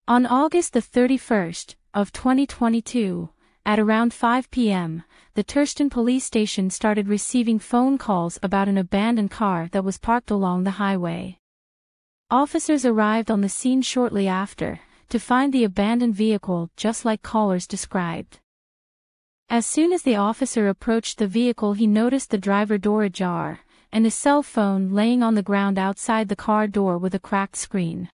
On August the 31st of 2022, at around 5 p.m., the Terston police station started receiving phone calls about an abandoned car that was parked along the highway. Officers arrived on the scene shortly after, to find the abandoned vehicle just like callers described. As soon as the officer approached the vehicle, he noticed the driver door ajar, and a cell phone laying on the ground outside the car door with a cracked screen.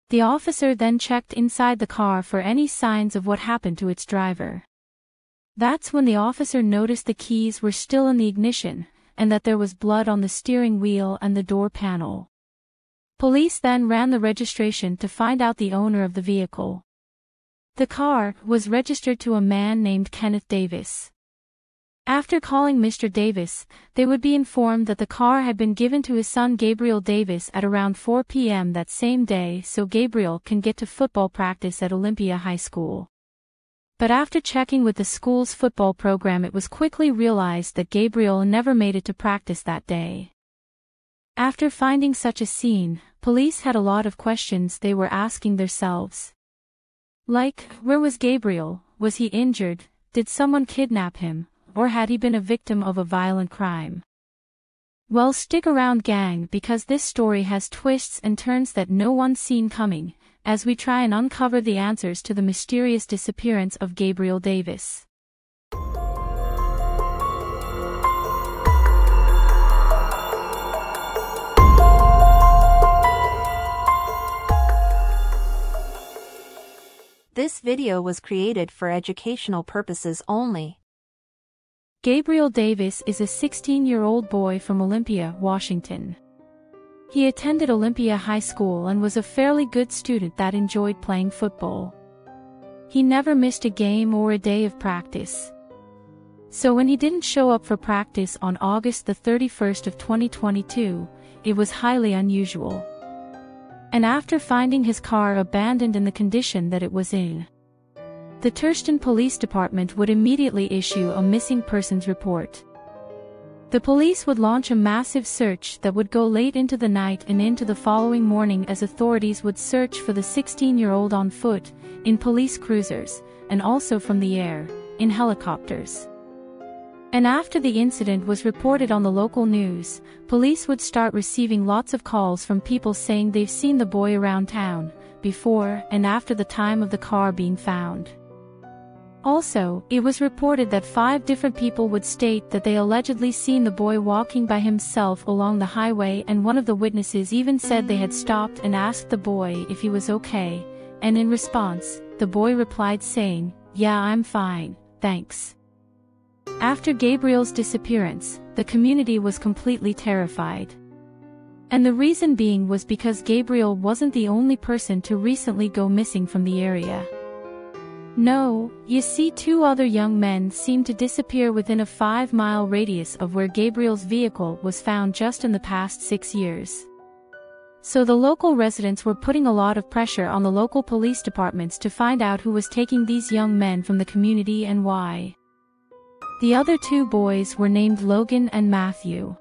The officer then checked inside the car for any signs of what happened to its driver. That's when the officer noticed the keys were still in the ignition, and that there was blood on the steering wheel and the door panel. Police then ran the registration to find out the owner of the vehicle. The car was registered to a man named Kenneth Davis. After calling Mr. Davis, they would be informed that the car had been given to his son Gabriel Davis at around 4 p.m. that same day so Gabriel can get to football practice at Olympia High School. But after checking with the school's football program, it was quickly realized that Gabriel never made it to practice that day. After finding such a scene, police had a lot of questions they were asking themselves. Like, where was Gabriel? Was he injured? Did someone kidnap him? Or had he been a victim of a violent crime? Well, stick around, gang, because this story has twists and turns that no one's seen coming, as we try and uncover the answers to the mysterious disappearance of Gabriel Davis. This video was created for educational purposes only. Gabriel Davis is a 16-year-old boy from Olympia, Washington. He attended Olympia High School and was a fairly good student that enjoyed playing football. He never missed a game or a day of practice. So when he didn't show up for practice on August the 31st of 2022, it was highly unusual. And after finding his car abandoned in the condition that it was in, the Terston Police Department would immediately issue a missing persons report. The police would launch a massive search that would go late into the night and into the following morning, as authorities would search for the 16-year-old on foot, in police cruisers, and also from the air, in helicopters. And after the incident was reported on the local news, police would start receiving lots of calls from people saying they've seen the boy around town, before and after the time of the car being found. Also, it was reported that 5 different people would state that they allegedly seen the boy walking by himself along the highway, and one of the witnesses even said they had stopped and asked the boy if he was okay, and in response, the boy replied saying, "Yeah, I'm fine, thanks." After Gabriel's disappearance, the community was completely terrified. And the reason being was because Gabriel wasn't the only person to recently go missing from the area. No, you see, 2 other young men seemed to disappear within a 5-mile radius of where Gabriel's vehicle was found just in the past 6 years. So the local residents were putting a lot of pressure on the local police departments to find out who was taking these young men from the community and why. The other 2 boys were named Logan and Matthew.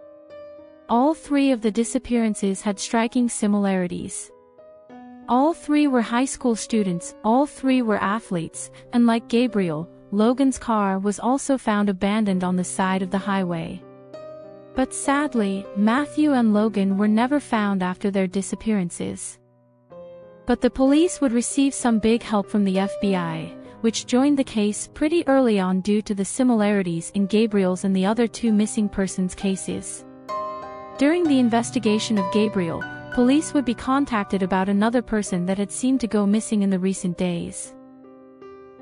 All 3 of the disappearances had striking similarities. All 3 were high school students, all 3 were athletes, and like Gabriel, Logan's car was also found abandoned on the side of the highway. But sadly, Matthew and Logan were never found after their disappearances. But the police would receive some big help from the FBI, which joined the case pretty early on due to the similarities in Gabriel's and the other 2 missing persons cases. During the investigation of Gabriel, police would be contacted about another person that had seemed to go missing in the recent days.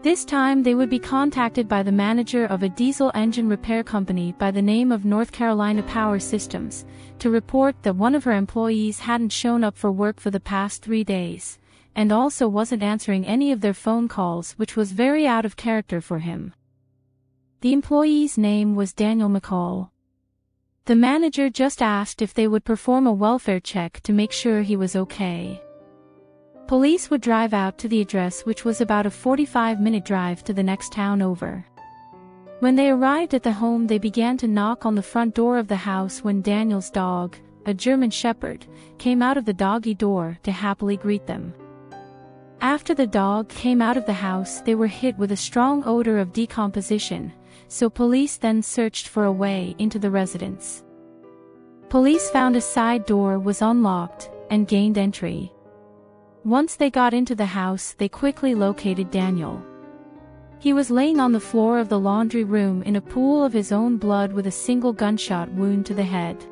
This time they would be contacted by the manager of a diesel engine repair company by the name of North Carolina Power Systems, to report that one of her employees hadn't shown up for work for the past 3 days, and also wasn't answering any of their phone calls, which was very out of character for him. The employee's name was Daniel McCall. The manager just asked if they would perform a welfare check to make sure he was okay. Police would drive out to the address, which was about a 45-minute drive to the next town over. When they arrived at the home, they began to knock on the front door of the house when Daniel's dog, a German Shepherd, came out of the doggy door to happily greet them. After the dog came out of the house, they were hit with a strong odor of decomposition, so police then searched for a way into the residence. Police found a side door was unlocked and gained entry. Once they got into the house, they quickly located Daniel. He was laying on the floor of the laundry room in a pool of his own blood with a single gunshot wound to the head.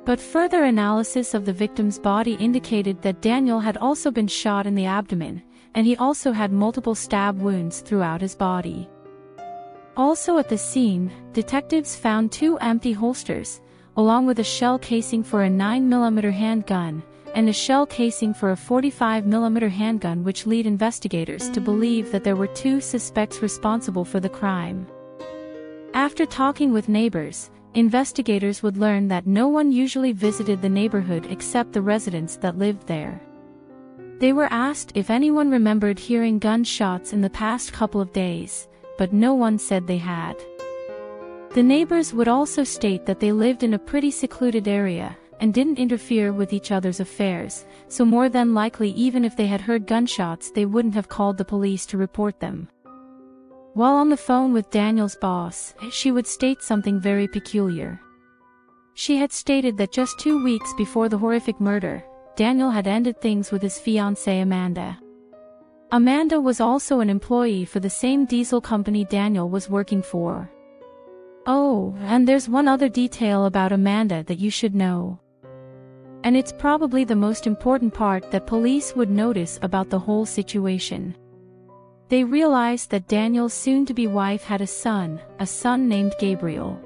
But further analysis of the victim's body indicated that Daniel had also been shot in the abdomen, and he also had multiple stab wounds throughout his body. Also at the scene, detectives found 2 empty holsters, along with a shell casing for a 9mm handgun, and a shell casing for a 45mm handgun, which lead investigators to believe that there were 2 suspects responsible for the crime. After talking with neighbors, investigators would learn that no one usually visited the neighborhood except the residents that lived there. They were asked if anyone remembered hearing gunshots in the past couple of days, but no one said they had. The neighbors would also state that they lived in a pretty secluded area and didn't interfere with each other's affairs, so more than likely even if they had heard gunshots they wouldn't have called the police to report them. While on the phone with Daniel's boss, she would state something very peculiar. She had stated that just 2 weeks before the horrific murder, Daniel had ended things with his fiancée Amanda. Amanda was also an employee for the same diesel company Daniel was working for. Oh, and there's one other detail about Amanda that you should know. And it's probably the most important part that police would notice about the whole situation. They realized that Daniel's soon-to-be wife had a son named Gabriel.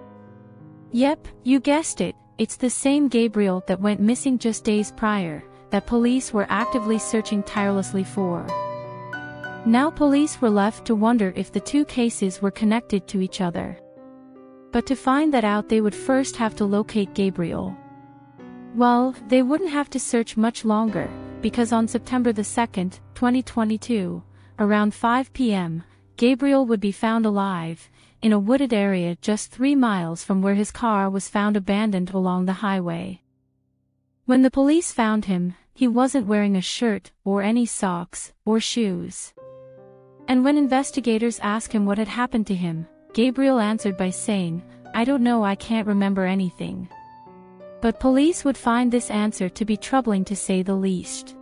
Yep, you guessed it, it's the same Gabriel that went missing just days prior, that police were actively searching tirelessly for. Now police were left to wonder if the 2 cases were connected to each other. But to find that out they would first have to locate Gabriel. Well, they wouldn't have to search much longer, because on September 2nd, 2022, around 5 p.m., Gabriel would be found alive, in a wooded area just 3 miles from where his car was found abandoned along the highway. When the police found him, he wasn't wearing a shirt, or any socks, or shoes. And when investigators asked him what had happened to him, Gabriel answered by saying, "I don't know, I can't remember anything." But police would find this answer to be troubling to say the least.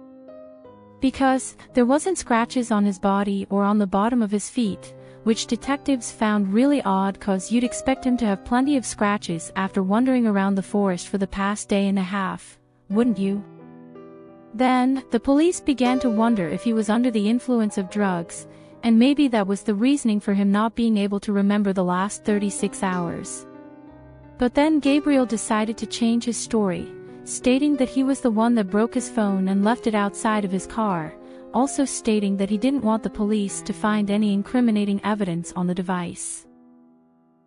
Because there wasn't scratches on his body or on the bottom of his feet, which detectives found really odd, cause you'd expect him to have plenty of scratches after wandering around the forest for the past day and a half, wouldn't you? Then, the police began to wonder if he was under the influence of drugs, and maybe that was the reasoning for him not being able to remember the last 36 hours. But then Gabriel decided to change his story, stating that he was the one that broke his phone and left it outside of his car, also stating that he didn't want the police to find any incriminating evidence on the device.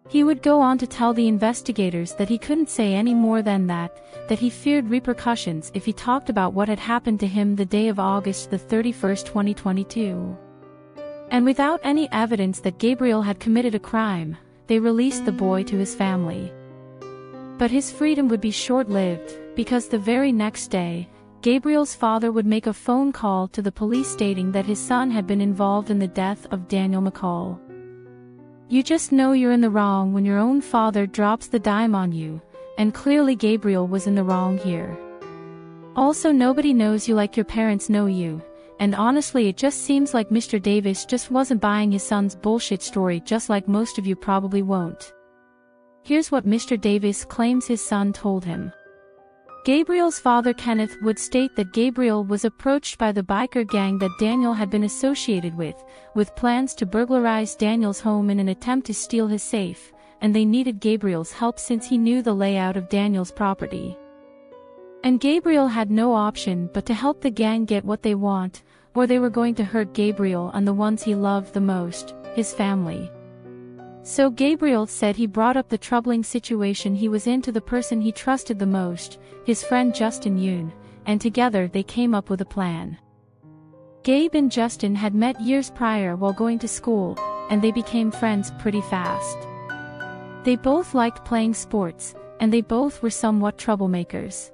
He would go on to tell the investigators that he couldn't say any more than that he feared repercussions if he talked about what had happened to him the day of August 31st, 2022. And without any evidence that Gabriel had committed a crime, they released the boy to his family. But his freedom would be short-lived, because the very next day, Gabriel's father would make a phone call to the police stating that his son had been involved in the death of Daniel McCall. You just know you're in the wrong when your own father drops the dime on you, and clearly Gabriel was in the wrong here. Also, nobody knows you like your parents know you, and honestly it just seems like Mr. Davis just wasn't buying his son's bullshit story, just like most of you probably won't. Here's what Mr. Davis claims his son told him. Gabriel's father Kenneth would state that Gabriel was approached by the biker gang that Daniel had been associated with plans to burglarize Daniel's home in an attempt to steal his safe, and they needed Gabriel's help since he knew the layout of Daniel's property. And Gabriel had no option but to help the gang get what they want, or they were going to hurt Gabriel and the ones he loved the most, his family. So Gabriel said he brought up the troubling situation he was in to the person he trusted the most, his friend Justin Yoon, and together they came up with a plan. Gabe and Justin had met years prior while going to school, and they became friends pretty fast. They both liked playing sports, and they both were somewhat troublemakers.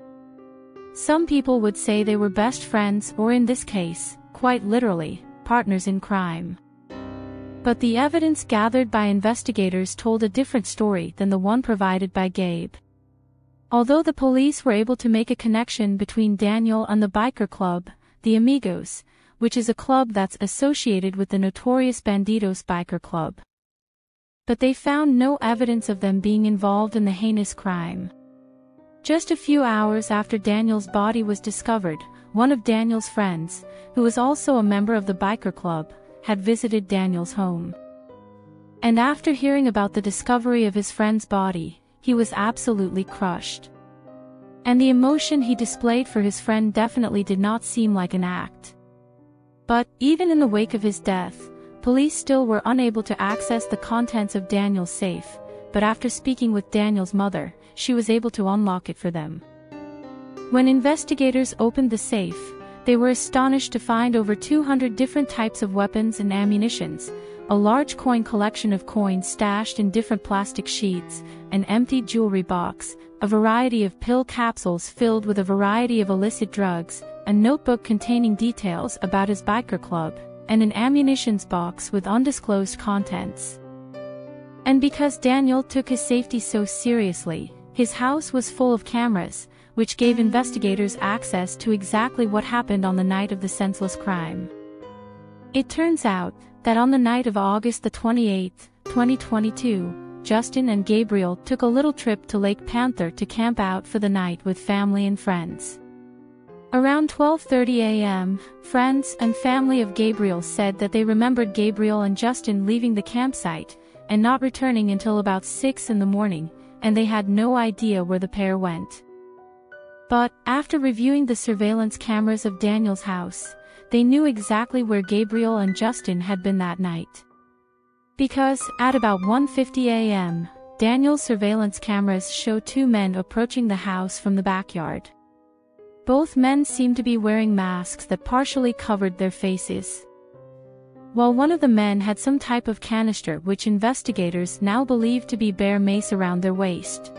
Some people would say they were best friends, or in this case, quite literally, partners in crime. But the evidence gathered by investigators told a different story than the one provided by Gabe. Although the police were able to make a connection between Daniel and the biker club, the Amigos, which is a club that's associated with the notorious Bandidos biker club. But they found no evidence of them being involved in the heinous crime. Just a few hours after Daniel's body was discovered, one of Daniel's friends, who was also a member of the biker club, had visited Daniel's home. And after hearing about the discovery of his friend's body, he was absolutely crushed. And the emotion he displayed for his friend definitely did not seem like an act. But, even in the wake of his death, police still were unable to access the contents of Daniel's safe, but after speaking with Daniel's mother, she was able to unlock it for them. When investigators opened the safe, they were astonished to find over 200 different types of weapons and ammunitions, a large coin collection of coins stashed in different plastic sheets, an empty jewelry box, a variety of pill capsules filled with a variety of illicit drugs, a notebook containing details about his biker club, and an ammunitions box with undisclosed contents. And because Daniel took his safety so seriously, his house was full of cameras, which gave investigators access to exactly what happened on the night of the senseless crime. It turns out that on the night of August the 28th, 2022, Justin and Gabriel took a little trip to Lake Panther to camp out for the night with family and friends. Around 12:30 a.m., friends and family of Gabriel said that they remembered Gabriel and Justin leaving the campsite and not returning until about 6 in the morning, and they had no idea where the pair went. But, after reviewing the surveillance cameras of Daniel's house, they knew exactly where Gabriel and Justin had been that night. Because, at about 1:50 a.m., Daniel's surveillance cameras show two men approaching the house from the backyard. Both men seemed to be wearing masks that partially covered their faces, while one of the men had some type of canister which investigators now believe to be bear mace around their waist.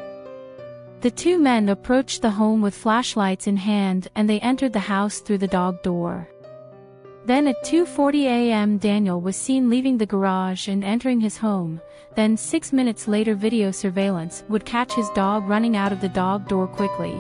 The two men approached the home with flashlights in hand and they entered the house through the dog door. Then at 2:40 a.m. Daniel was seen leaving the garage and entering his home, then 6 minutes later video surveillance would catch his dog running out of the dog door quickly.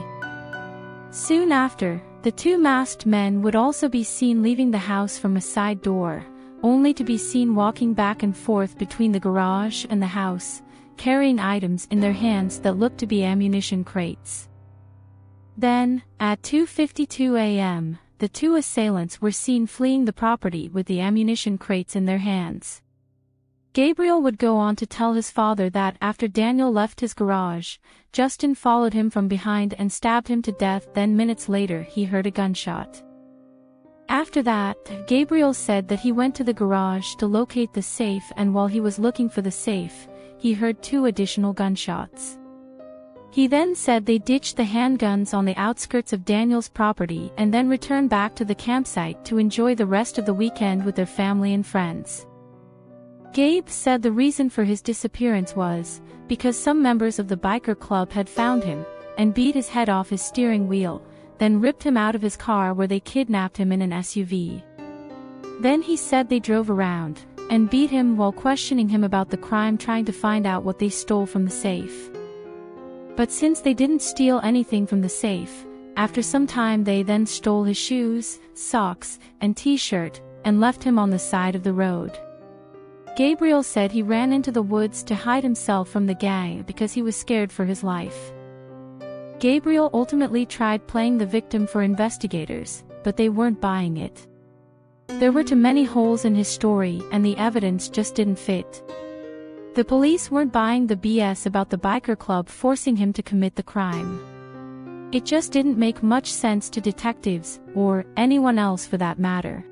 Soon after, the two masked men would also be seen leaving the house from a side door, only to be seen walking back and forth between the garage and the house, carrying items in their hands that looked to be ammunition crates. Then, at 2:52 a.m., the two assailants were seen fleeing the property with the ammunition crates in their hands. Gabriel would go on to tell his father that after Daniel left his garage, Justin followed him from behind and stabbed him to death. Then minutes later he heard a gunshot. After that, Gabriel said that he went to the garage to locate the safe, and while he was looking for the safe, he heard 2 additional gunshots. He then said they ditched the handguns on the outskirts of Daniel's property and then returned back to the campsite to enjoy the rest of the weekend with their family and friends. Gabe said the reason for his disappearance was because some members of the biker club had found him and beat his head off his steering wheel, then ripped him out of his car where they kidnapped him in an SUV. Then he said they drove around and beat him while questioning him about the crime, trying to find out what they stole from the safe. But since they didn't steal anything from the safe, after some time they then stole his shoes, socks, and t-shirt, and left him on the side of the road. Gabriel said he ran into the woods to hide himself from the gang because he was scared for his life. Gabriel ultimately tried playing the victim for investigators, but they weren't buying it. There were too many holes in his story and the evidence just didn't fit. The police weren't buying the BS about the biker club forcing him to commit the crime. It just didn't make much sense to detectives, or anyone else for that matter.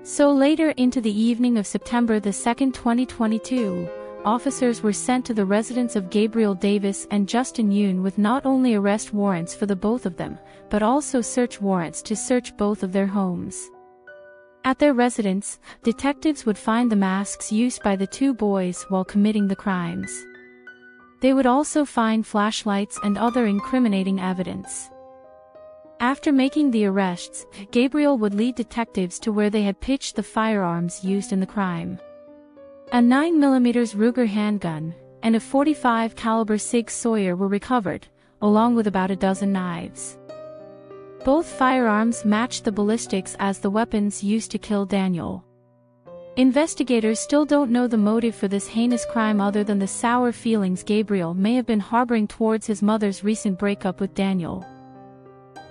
So later into the evening of September the 2nd, 2022, officers were sent to the residence of Gabriel Davis and Justin Yoon with not only arrest warrants for the both of them, but also search warrants to search both of their homes. At their residence, detectives would find the masks used by the two boys while committing the crimes. They would also find flashlights and other incriminating evidence. After making the arrests, Gabriel would lead detectives to where they had pitched the firearms used in the crime. A 9mm Ruger handgun and a .45 caliber Sig Sauer were recovered, along with about a dozen knives. Both firearms matched the ballistics as the weapons used to kill Daniel. Investigators still don't know the motive for this heinous crime other than the sour feelings Gabriel may have been harboring towards his mother's recent breakup with Daniel.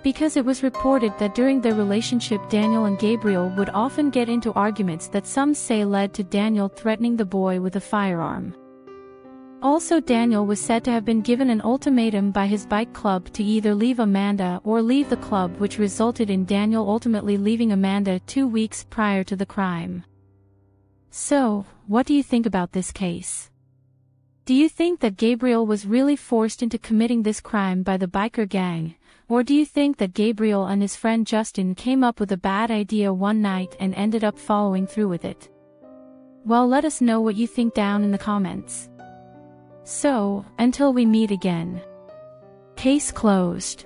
Because it was reported that during their relationship Daniel and Gabriel would often get into arguments that some say led to Daniel threatening the boy with a firearm. Also, Daniel was said to have been given an ultimatum by his bike club to either leave Amanda or leave the club, which resulted in Daniel ultimately leaving Amanda 2 weeks prior to the crime. So, what do you think about this case? Do you think that Gabriel was really forced into committing this crime by the biker gang, or do you think that Gabriel and his friend Justin came up with a bad idea one night and ended up following through with it? Well, let us know what you think down in the comments. So, until we meet again. Case closed.